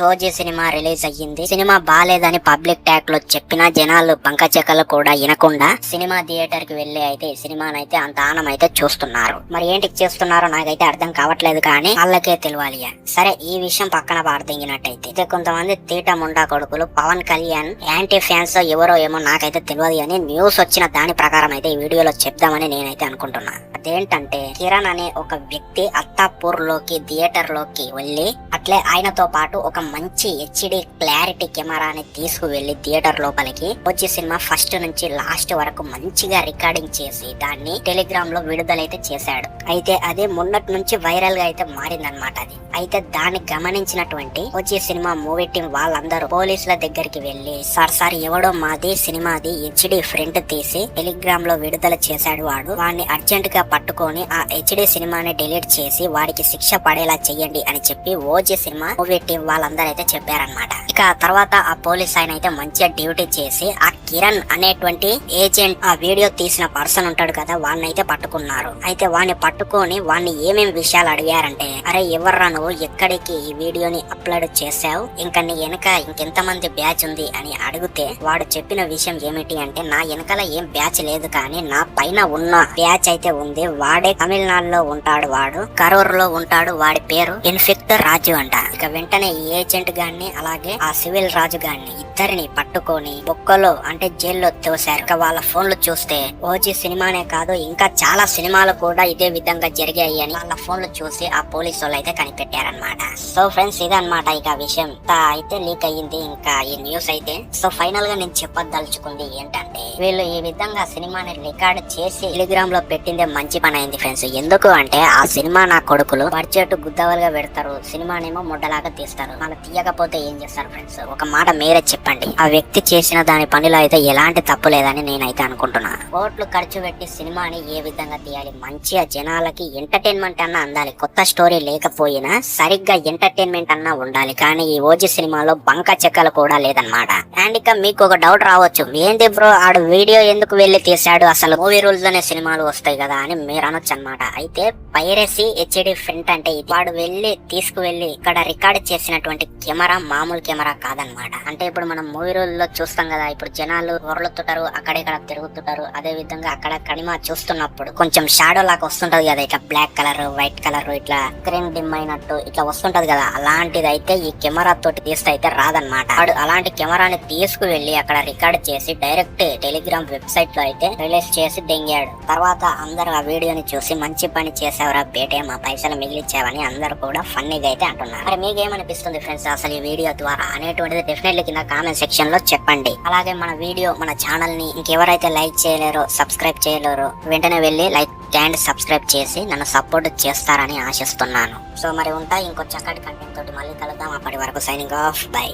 Sowji cinema release అయ్యింది. Cinema బాలేదని public talk లో చెప్పిన జనాలు బంకచెక్కలు కూడా వినకుండా సినిమా థియేటర్ కి వెళ్లి అయితే సినిమానైతే అంత ఆనం అయితే చూస్తున్నారు. మరి ఏంటి చేస్తున్నారో నాకైతే అర్థం కావట్లేదు, కానీ వాళ్ళకే తెలియాలి. సరే, ఈ విషయం పక్కన పారదింగినట్టయితే అయితే కొంతమంది తీట ముండా కొడుకులు పవన్ కళ్యాణ్ యాంటీ ఫ్యాన్స్ ఎవరో ఏమో నాకైతే తెలియదు అని న్యూస్ వచ్చిన దాని ప్రకారం అయితే ఈ వీడియోలో చెప్దామని నేనైతే అనుకుంటున్నా. అదేంటంటే కిరణ్ అనే ఒక వ్యక్తి అత్తాపూర్ లోకి థియేటర్ లోకి వెళ్లి అట్లే ఆయనతో పాటు ఒక మంచి హెచ్డి క్లారిటీ కెమెరాని తీసుకువెళ్లి థియేటర్ లోపలికి వచ్చి సినిమా ఫస్ట్ నుంచి లాస్ట్ వరకు మంచిగా రికార్డింగ్ చేసి దాన్ని టెలిగ్రామ్ లో విడుదలైతే చేశాడు. అయితే అదే మొన్నటి నుంచి వైరల్ గా అయితే మారిందనమాట. అది అయితే దాన్ని గమనించినటువంటి వచ్చి సినిమా మూవీ టీం వాళ్ళందరూ పోలీసుల దగ్గరికి వెళ్లి సార్ ఎవడో మాది సినిమాది హెచ్డి ఫ్రంట్ తీసి టెలిగ్రామ్ లో విడుదల చేశాడు, వాడిని అర్జెంట్ గా పట్టుకొని ఆ హెచ్డి సినిమాని డిలీట్ చేసి వాడికి శిక్ష పడేలా చెయ్యండి అని చెప్పి ఓజీ సినిమా మూవీ టీం వాళ్ళందరూ అయితే చెప్పారనమాట. ఇక తర్వాత ఆ పోలీస్ ఆయన అయితే మంచిగా డ్యూటీ చేసి ఆ కిరణ్ అనేటువంటి ఏజెంట్ ఆ వీడియో తీసిన పర్సన్ ఉంటాడు కదా, వాడిని అయితే పట్టుకున్నారు. అయితే వాడిని పట్టుకొని వాడిని ఏమేమి విషయాలు అడిగారంటే, అరే ఎవర్రా నువ్వు, ఎక్కడికి ఈ వీడియోని అప్లోడ్ చేసావు, ఇంకా నీ వెనక ఇంకెంతమంది బ్యాచ్ ఉంది అని అడిగితే వాడు చెప్పిన విషయం ఏమిటి అంటే, నా వెనకాల ఏం బ్యాచ్ లేదు, కానీ నా పైన ఉన్న బ్యాచ్ అయితే ఉంది. వాడే తమిళనాడులో ఉంటాడు, వాడు కరూర్ లో ఉంటాడు, వాడి పేరు ఇన్స్పెక్టర్ రాజు అంట. ఇక వెంటనే ఈ ఏజెంట్ గాన్ని అలాగే ఆ సివిల్ రాజు గాన్ని ఇద్దరిని పట్టుకొని బొక్కలో అంటే జైల్లో తోశారు. ఇక వాళ్ళ ఫోన్లు చూస్తే ఓజీ సినిమానే కాదు ఇంకా చాలా సినిమాలు కూడా ఇదే విధంగా జరిగాయి అని వాళ్ళ ఫోన్లు చూసి ఆ పోలీసు వాళ్ళు అయితే కనిపెట్టారనమాట. సో ఫ్రెండ్స్, ఇదన్నమాట ఇక విషయం అయితే లీక్ అయ్యింది ఇంకా ఈ న్యూస్ అయితే. సో ఫైనల్ గా నేను చెప్పదలుచుకుంది ఏంటంటే, వీళ్ళు ఈ విధంగా సినిమాని రికార్డ్ చేసి టెలిగ్రామ్ లో పెట్టిందే మంచి పని అయింది ఫ్రెండ్స్. ఎందుకు అంటే ఆ సినిమా నా కొడుకులు బడ్జెట్ గుద్దవలుగా పెడతారు, సినిమానేమో ముడ్డలాగా తీస్తారు. మనం తీయకపోతే ఏం చేస్తారు ఫ్రెండ్స్? ఒక మాట మీరే చెప్పండి. ఆ వ్యక్తి చేసిన దాని పనిలో అయితే ఎలాంటి తప్పు లేదని నేనైతే అనుకుంటున్నా. కోట్లు ఖర్చు పెట్టి సినిమాని ఏ విధంగా తీయాలి, మంచిగా జనాలకి ఎంటర్టైన్మెంట్ అన్నా అందాలి. కొత్త స్టోరీ లేకపోయినా సరిగ్గా ఎంటర్టైన్మెంట్ అన్నా ఉండాలి. కానీ ఈ ఓజీ సినిమాలో బంక చెక్కలు కూడా లేదనమాట. అండ్ ఇక మీకు ఒక డౌట్ రావచ్చు, ఏంది బ్రో ఆడు వీడియో ఎందుకు వెళ్లి తీసాడు, అసలు మూవీ రూల్స్ లోనే సినిమాలు వస్తాయి కదా అని మీరు అనొచ్చు అనమాట. అయితే పైరసీ హెచ్డి ఫ్రంట్ అంటే ఇది. వాడు వెళ్లి తీసుకువెళ్లి ఇక్కడ రికార్డ్ చేసినటువంటి కెమెరా మామూలు కెమెరా కాదనమాట. అంటే ఇప్పుడు మనం మూవీ రూల్ లో చూస్తాం కదా, ఇప్పుడు జనాలు వరలుతుంటారు, అక్కడెక్కడ తిరుగుతుంటారు. అదే విధంగా అక్కడ కనిమా చూస్తున్నప్పుడు కొంచెం షాడో లాగా వస్తుంటది కదా, ఇట్లా బ్లాక్ కలర్ వైట్ కలర్ ఇట్లా స్క్రీన్ డిమ్ అయినట్టు ఇట్లా వస్తుంటది కదా, అలాంటిది అయితే ఈ కెమెరా తోటి తీస్తే అయితే రాదనమాట. వాడు అలాంటి కెమెరాని తీసుకువెళ్లి అక్కడ రికార్డ్ చేసి డైరెక్ట్ టెలిగ్రామ్ వెబ్సైట్ లో అయితే రిలీజ్ చేసి దెంగాడు. తర్వాత అందరూ ఆ వీడియోని చూసి మంచి పని చేసావురా బేటే, మా పైసలు మిగిలిచ్చావని అందరూ కూడా ఫన్నీగా అయితే అంటున్నారు. మరి మీకేమనిపిస్తుంది ఫ్రెండ్స్ అసలు ఈ వీడియో ద్వారా అనేటువంటిది డెఫినెట్లీ కింద కామెంట్ సెక్షన్ లో చెప్పండి. అలాగే మన వీడియో మన ఛానల్ ని ఇంకెవరైతే లైక్ చేయలేరో సబ్స్క్రైబ్ చేయలేరో వెంటనే వెళ్ళి లైక్ అండ్ సబ్స్క్రైబ్ చేసి నన్ను సపోర్ట్ చేస్తారని ఆశిస్తున్నాను. సో మరి ఉంటా ఇంకో చక్కటి కంటెంట్ తోటి మళ్ళీ కలుద్దాం. అప్పటి వరకు సైనింగ్ ఆఫ్, బై.